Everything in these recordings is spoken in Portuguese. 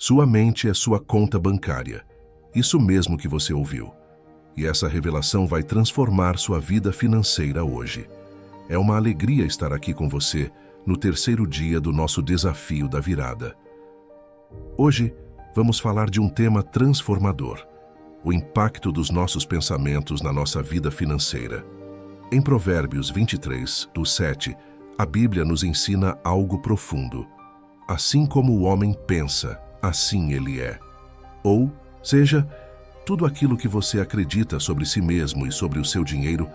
Sua mente é sua conta bancária. Isso mesmo que você ouviu. E essa revelação vai transformar sua vida financeira hoje. É uma alegria estar aqui com você no terceiro dia do nosso desafio da virada. Hoje, vamos falar de um tema transformador: o impacto dos nossos pensamentos na nossa vida financeira. Em Provérbios 23, do 7, a Bíblia nos ensina algo profundo. Assim como o homem pensa, assim ele é. Ou seja, tudo aquilo que você acredita sobre si mesmo e sobre o seu dinheiro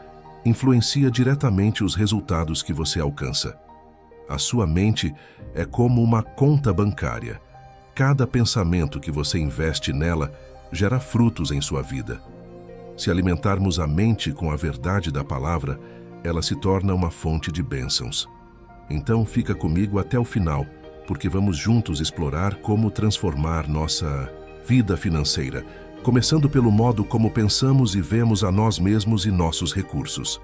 influencia diretamente os resultados que você alcança. A sua mente é como uma conta bancária. Cada pensamento que você investe nela gera frutos em sua vida. Se alimentarmos a mente com a verdade da palavra, ela se torna uma fonte de bênçãos. Então fica comigo até o final, porque vamos juntos explorar como transformar nossa vida financeira, começando pelo modo como pensamos e vemos a nós mesmos e nossos recursos.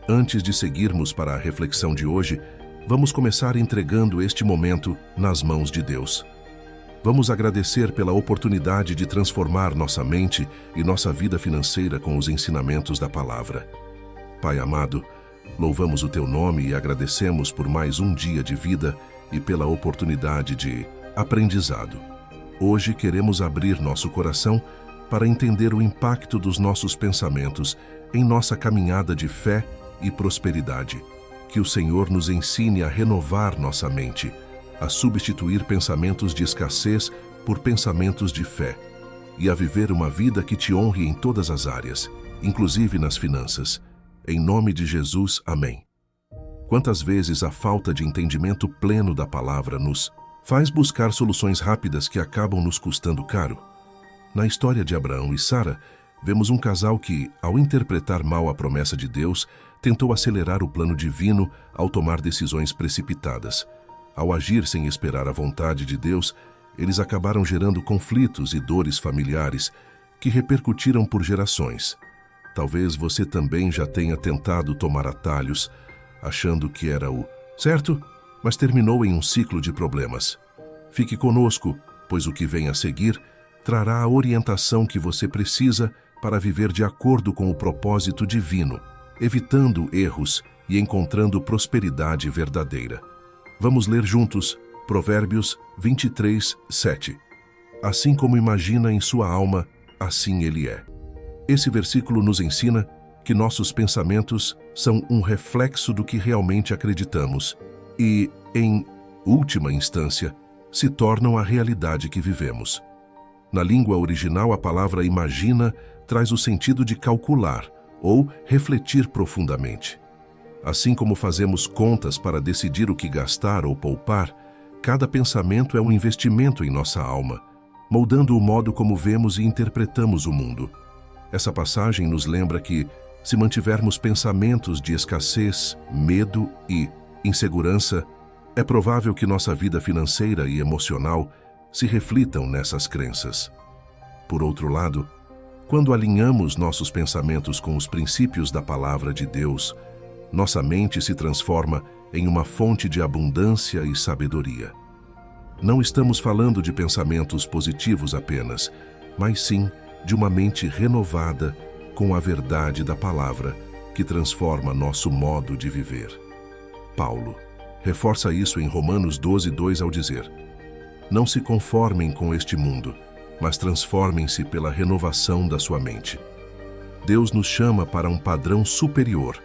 Antes de seguirmos para a reflexão de hoje, vamos começar entregando este momento nas mãos de Deus. Vamos agradecer pela oportunidade de transformar nossa mente e nossa vida financeira com os ensinamentos da palavra. Pai amado, louvamos o Teu nome e agradecemos por mais um dia de vida e pela oportunidade de aprendizado. Hoje queremos abrir nosso coração para entender o impacto dos nossos pensamentos em nossa caminhada de fé e prosperidade. Que o Senhor nos ensine a renovar nossa mente, a substituir pensamentos de escassez por pensamentos de fé e a viver uma vida que Te honre em todas as áreas, inclusive nas finanças. Em nome de Jesus, amém. Quantas vezes a falta de entendimento pleno da palavra nos faz buscar soluções rápidas que acabam nos custando caro? Na história de Abraão e Sara, vemos um casal que, ao interpretar mal a promessa de Deus, tentou acelerar o plano divino ao tomar decisões precipitadas. Ao agir sem esperar a vontade de Deus, eles acabaram gerando conflitos e dores familiares que repercutiram por gerações. Talvez você também já tenha tentado tomar atalhos, achando que era o certo, mas terminou em um ciclo de problemas. Fique conosco, pois o que vem a seguir trará a orientação que você precisa para viver de acordo com o propósito divino, evitando erros e encontrando prosperidade verdadeira. Vamos ler juntos Provérbios 23, 7. Assim como imagina em sua alma, assim ele é. Esse versículo nos ensina que nossos pensamentos são um reflexo do que realmente acreditamos e, em última instância, se tornam a realidade que vivemos. Na língua original, a palavra imagina traz o sentido de calcular ou refletir profundamente. Assim como fazemos contas para decidir o que gastar ou poupar, cada pensamento é um investimento em nossa alma, moldando o modo como vemos e interpretamos o mundo. Essa passagem nos lembra que, se mantivermos pensamentos de escassez, medo e insegurança, é provável que nossa vida financeira e emocional se reflitam nessas crenças. Por outro lado, quando alinhamos nossos pensamentos com os princípios da palavra de Deus, nossa mente se transforma em uma fonte de abundância e sabedoria. Não estamos falando de pensamentos positivos apenas, mas sim de uma mente renovada com a verdade da palavra que transforma nosso modo de viver. Paulo reforça isso em Romanos 12, 2 ao dizer: Não se conformem com este mundo, mas transformem-se pela renovação da sua mente. Deus nos chama para um padrão superior,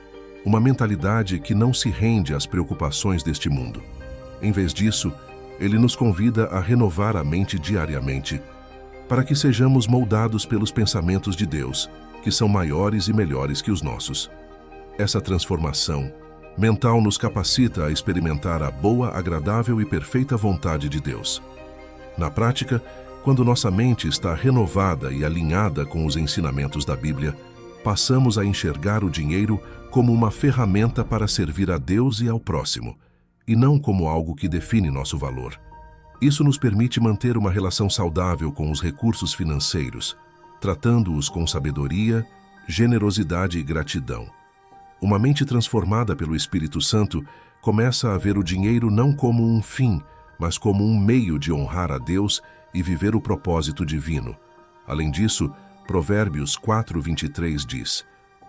uma mentalidade que não se rende às preocupações deste mundo. Em vez disso, Ele nos convida a renovar a mente diariamente, para que sejamos moldados pelos pensamentos de Deus, que são maiores e melhores que os nossos. Essa transformação mental nos capacita a experimentar a boa, agradável e perfeita vontade de Deus. Na prática, quando nossa mente está renovada e alinhada com os ensinamentos da Bíblia, passamos a enxergar o dinheiro como uma ferramenta para servir a Deus e ao próximo, e não como algo que define nosso valor. Isso nos permite manter uma relação saudável com os recursos financeiros, tratando-os com sabedoria, generosidade e gratidão. Uma mente transformada pelo Espírito Santo começa a ver o dinheiro não como um fim, mas como um meio de honrar a Deus e viver o propósito divino. Além disso, Provérbios 4:23 diz: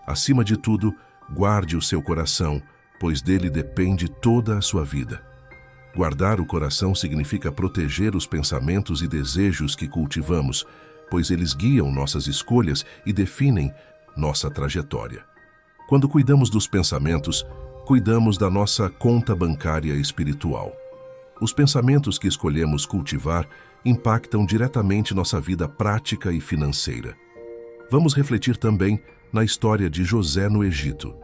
acima de tudo, guarde o seu coração, pois dele depende toda a sua vida. Guardar o coração significa proteger os pensamentos e desejos que cultivamos, pois eles guiam nossas escolhas e definem nossa trajetória. Quando cuidamos dos pensamentos, cuidamos da nossa conta bancária espiritual. Os pensamentos que escolhemos cultivar impactam diretamente nossa vida prática e financeira. Vamos refletir também na história de José no Egito.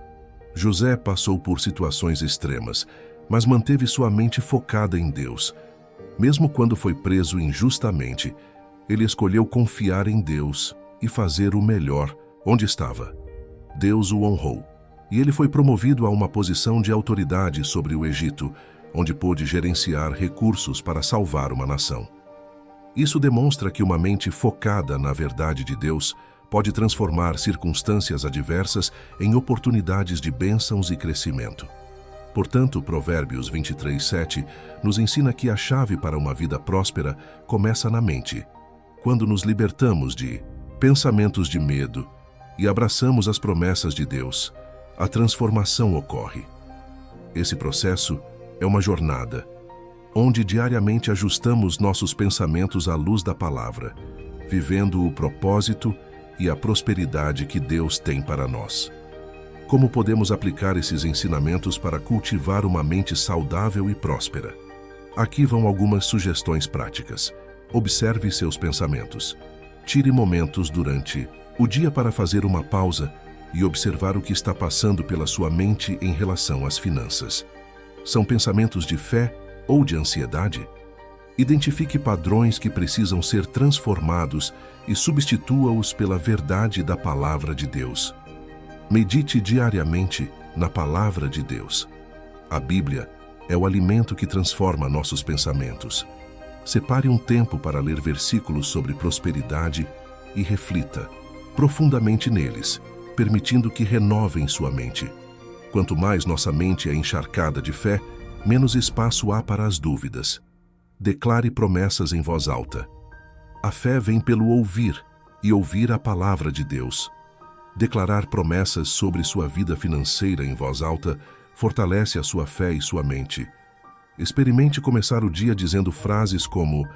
José passou por situações extremas, mas manteve sua mente focada em Deus. Mesmo quando foi preso injustamente, ele escolheu confiar em Deus e fazer o melhor onde estava. Deus o honrou, e ele foi promovido a uma posição de autoridade sobre o Egito, onde pôde gerenciar recursos para salvar uma nação. Isso demonstra que uma mente focada na verdade de Deus pode transformar circunstâncias adversas em oportunidades de bênçãos e crescimento. Portanto, Provérbios 23:7 nos ensina que a chave para uma vida próspera começa na mente. Quando nos libertamos de pensamentos de medo e abraçamos as promessas de Deus, a transformação ocorre. Esse processo é uma jornada, onde diariamente ajustamos nossos pensamentos à luz da palavra, vivendo o propósito e a prosperidade que Deus tem para nós. Como podemos aplicar esses ensinamentos para cultivar uma mente saudável e próspera? Aqui vão algumas sugestões práticas. Observe seus pensamentos. Tire momentos durante o dia para fazer uma pausa e observar o que está passando pela sua mente em relação às finanças. São pensamentos de fé ou de ansiedade? Identifique padrões que precisam ser transformados e substitua-os pela verdade da palavra de Deus. Medite diariamente na palavra de Deus. A Bíblia é o alimento que transforma nossos pensamentos. Separe um tempo para ler versículos sobre prosperidade e reflita profundamente neles, permitindo que renovem sua mente. Quanto mais nossa mente é encharcada de fé, menos espaço há para as dúvidas. Declare promessas em voz alta. A fé vem pelo ouvir, e ouvir a palavra de Deus. Declarar promessas sobre sua vida financeira em voz alta fortalece a sua fé e sua mente. Experimente começar o dia dizendo frases como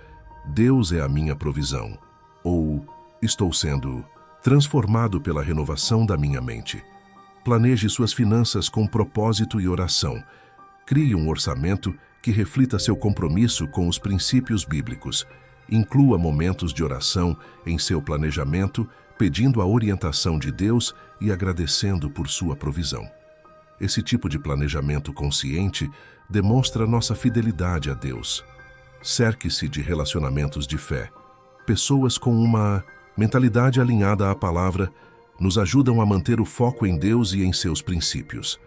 Deus é a minha provisão, ou estou sendo transformado pela renovação da minha mente. Planeje suas finanças com propósito e oração. Crie um orçamento que reflita seu compromisso com os princípios bíblicos. Inclua momentos de oração em seu planejamento, pedindo a orientação de Deus e agradecendo por sua provisão. Esse tipo de planejamento consciente demonstra nossa fidelidade a Deus. Cerque-se de relacionamentos de fé. Pessoas com uma mentalidade alinhada à palavra nos ajudam a manter o foco em Deus e em seus princípios.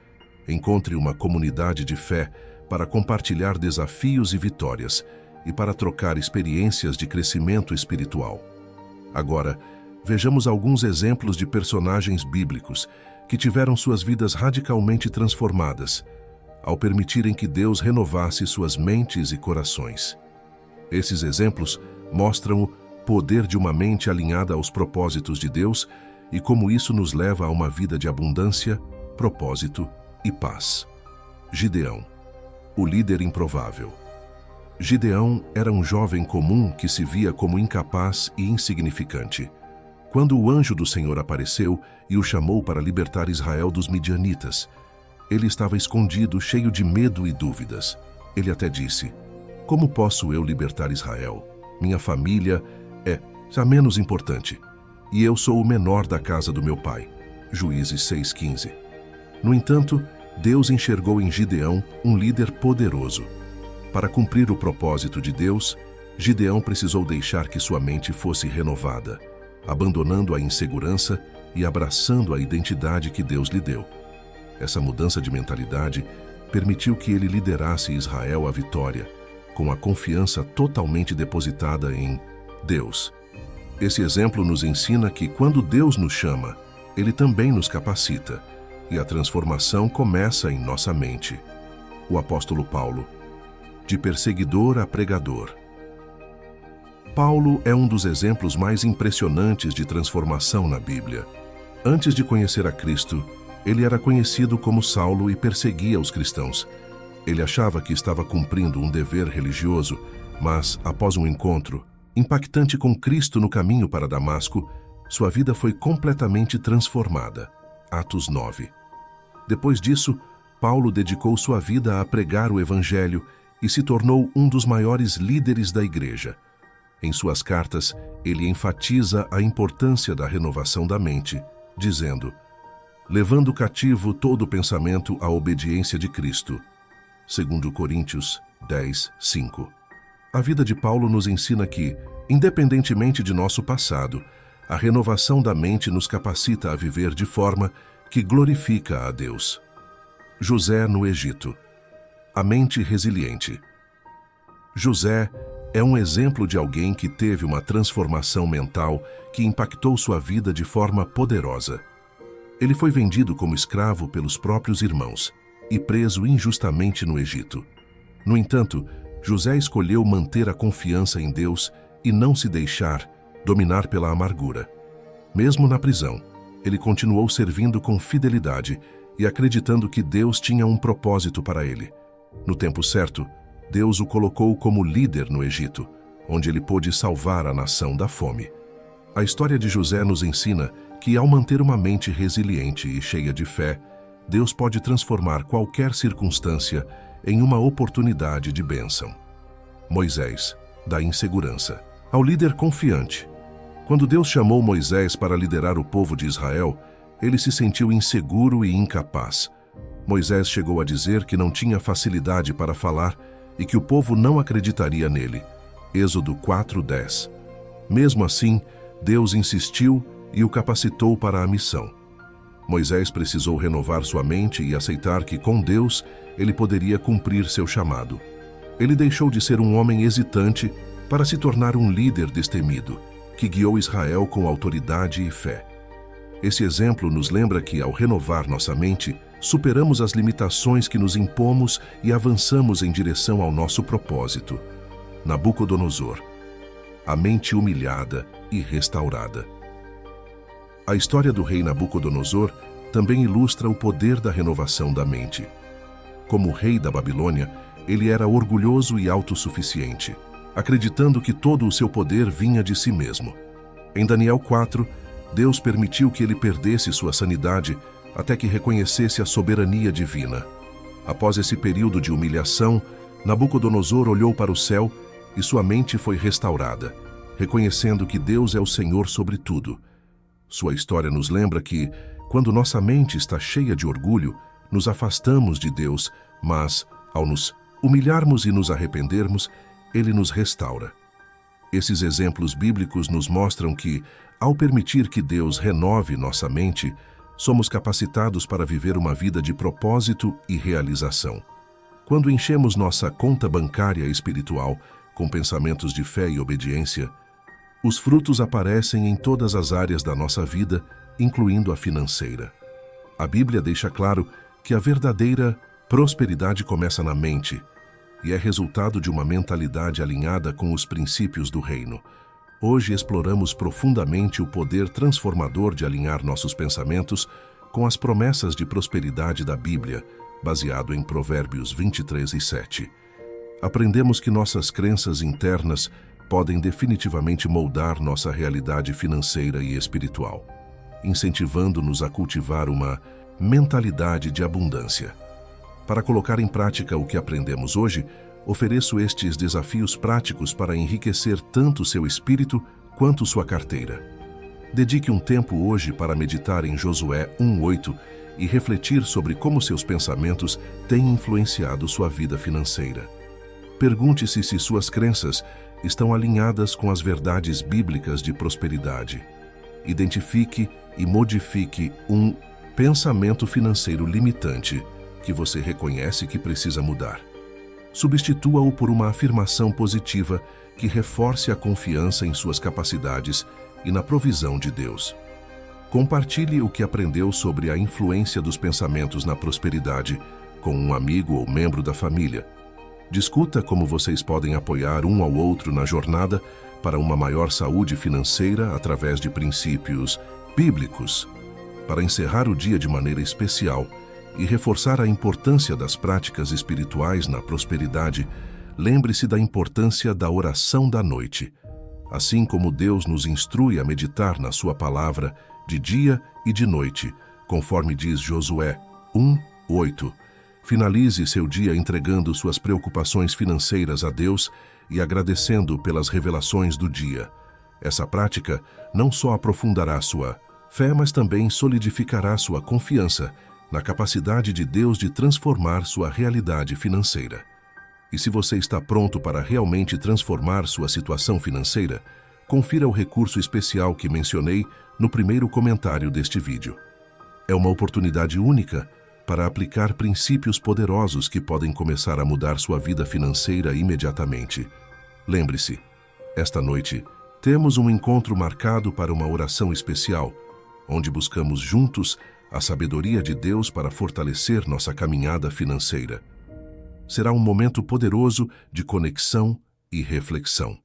Encontre uma comunidade de fé para compartilhar desafios e vitórias e para trocar experiências de crescimento espiritual. Agora, vejamos alguns exemplos de personagens bíblicos que tiveram suas vidas radicalmente transformadas ao permitirem que Deus renovasse suas mentes e corações. Esses exemplos mostram o poder de uma mente alinhada aos propósitos de Deus e como isso nos leva a uma vida de abundância, propósito e paz. Gideão, o líder improvável. Gideão era um jovem comum que se via como incapaz e insignificante. Quando o anjo do Senhor apareceu e o chamou para libertar Israel dos midianitas, ele estava escondido, cheio de medo e dúvidas. Ele até disse: "Como posso eu libertar Israel? Minha família é a menos importante, e eu sou o menor da casa do meu pai." Juízes 6:15. No entanto, Deus enxergou em Gideão um líder poderoso. Para cumprir o propósito de Deus, Gideão precisou deixar que sua mente fosse renovada, abandonando a insegurança e abraçando a identidade que Deus lhe deu. Essa mudança de mentalidade permitiu que ele liderasse Israel à vitória, com a confiança totalmente depositada em Deus. Esse exemplo nos ensina que quando Deus nos chama, Ele também nos capacita, e a transformação começa em nossa mente. O apóstolo Paulo, de perseguidor a pregador. Paulo é um dos exemplos mais impressionantes de transformação na Bíblia. Antes de conhecer a Cristo, ele era conhecido como Saulo e perseguia os cristãos. Ele achava que estava cumprindo um dever religioso, mas, após um encontro impactante com Cristo no caminho para Damasco, sua vida foi completamente transformada. Atos 9. Depois disso, Paulo dedicou sua vida a pregar o Evangelho e se tornou um dos maiores líderes da igreja. Em suas cartas, ele enfatiza a importância da renovação da mente, dizendo: levando cativo todo pensamento à obediência de Cristo. 2 Coríntios 10, 5. A vida de Paulo nos ensina que, independentemente de nosso passado, a renovação da mente nos capacita a viver de forma que glorifica a Deus. José no Egito. A mente resiliente. José é um exemplo de alguém que teve uma transformação mental que impactou sua vida de forma poderosa. Ele foi vendido como escravo pelos próprios irmãos e preso injustamente no Egito. No entanto, José escolheu manter a confiança em Deus e não se deixar dominar pela amargura. Mesmo na prisão, ele continuou servindo com fidelidade e acreditando que Deus tinha um propósito para ele. No tempo certo, Deus o colocou como líder no Egito, onde ele pôde salvar a nação da fome. A história de José nos ensina que, ao manter uma mente resiliente e cheia de fé, Deus pode transformar qualquer circunstância em uma oportunidade de bênção. Moisés, da insegurança. Ao líder confiante. Quando Deus chamou Moisés para liderar o povo de Israel, ele se sentiu inseguro e incapaz. Moisés chegou a dizer que não tinha facilidade para falar e que o povo não acreditaria nele. Êxodo 4:10. Mesmo assim, Deus insistiu e o capacitou para a missão. Moisés precisou renovar sua mente e aceitar que, com Deus, ele poderia cumprir seu chamado. Ele deixou de ser um homem hesitante para se tornar um líder destemido, que guiou Israel com autoridade e fé. Esse exemplo nos lembra que, ao renovar nossa mente, superamos as limitações que nos impomos e avançamos em direção ao nosso propósito. Nabucodonosor. A mente humilhada e restaurada. A história do rei Nabucodonosor também ilustra o poder da renovação da mente. Como rei da Babilônia, ele era orgulhoso e autossuficiente, acreditando que todo o seu poder vinha de si mesmo. Em Daniel 4, Deus permitiu que ele perdesse sua sanidade até que reconhecesse a soberania divina. Após esse período de humilhação, Nabucodonosor olhou para o céu e sua mente foi restaurada, reconhecendo que Deus é o Senhor sobre tudo. Sua história nos lembra que, quando nossa mente está cheia de orgulho, nos afastamos de Deus, mas, ao nos humilharmos e nos arrependermos, Ele nos restaura. Esses exemplos bíblicos nos mostram que, ao permitir que Deus renove nossa mente, somos capacitados para viver uma vida de propósito e realização. Quando enchemos nossa conta bancária espiritual com pensamentos de fé e obediência, os frutos aparecem em todas as áreas da nossa vida, incluindo a financeira. A Bíblia deixa claro que a verdadeira prosperidade começa na mente e é resultado de uma mentalidade alinhada com os princípios do reino. Hoje exploramos profundamente o poder transformador de alinhar nossos pensamentos com as promessas de prosperidade da Bíblia, baseado em Provérbios 23:7. Aprendemos que nossas crenças internas podem definitivamente moldar nossa realidade financeira e espiritual, incentivando-nos a cultivar uma mentalidade de abundância. Para colocar em prática o que aprendemos hoje, ofereço estes desafios práticos para enriquecer tanto seu espírito quanto sua carteira. Dedique um tempo hoje para meditar em Josué 1:8 e refletir sobre como seus pensamentos têm influenciado sua vida financeira. Pergunte-se se suas crenças estão alinhadas com as verdades bíblicas de prosperidade. Identifique e modifique um pensamento financeiro limitante que você reconhece que precisa mudar. Substitua-o por uma afirmação positiva que reforce a confiança em suas capacidades e na provisão de Deus. Compartilhe o que aprendeu sobre a influência dos pensamentos na prosperidade com um amigo ou membro da família. Discuta como vocês podem apoiar um ao outro na jornada para uma maior saúde financeira através de princípios bíblicos. Para encerrar o dia de maneira especial e reforçar a importância das práticas espirituais na prosperidade, lembre-se da importância da oração da noite. Assim como Deus nos instrui a meditar na sua palavra de dia e de noite, conforme diz Josué 1:8. Finalize seu dia entregando suas preocupações financeiras a Deus e agradecendo pelas revelações do dia. Essa prática não só aprofundará sua fé, mas também solidificará sua confiança na capacidade de Deus de transformar sua realidade financeira. E se você está pronto para realmente transformar sua situação financeira, confira o recurso especial que mencionei no primeiro comentário deste vídeo. É uma oportunidade única para aplicar princípios poderosos que podem começar a mudar sua vida financeira imediatamente. Lembre-se, esta noite temos um encontro marcado para uma oração especial, onde buscamos juntos a sabedoria de Deus para fortalecer nossa caminhada financeira. Será um momento poderoso de conexão e reflexão.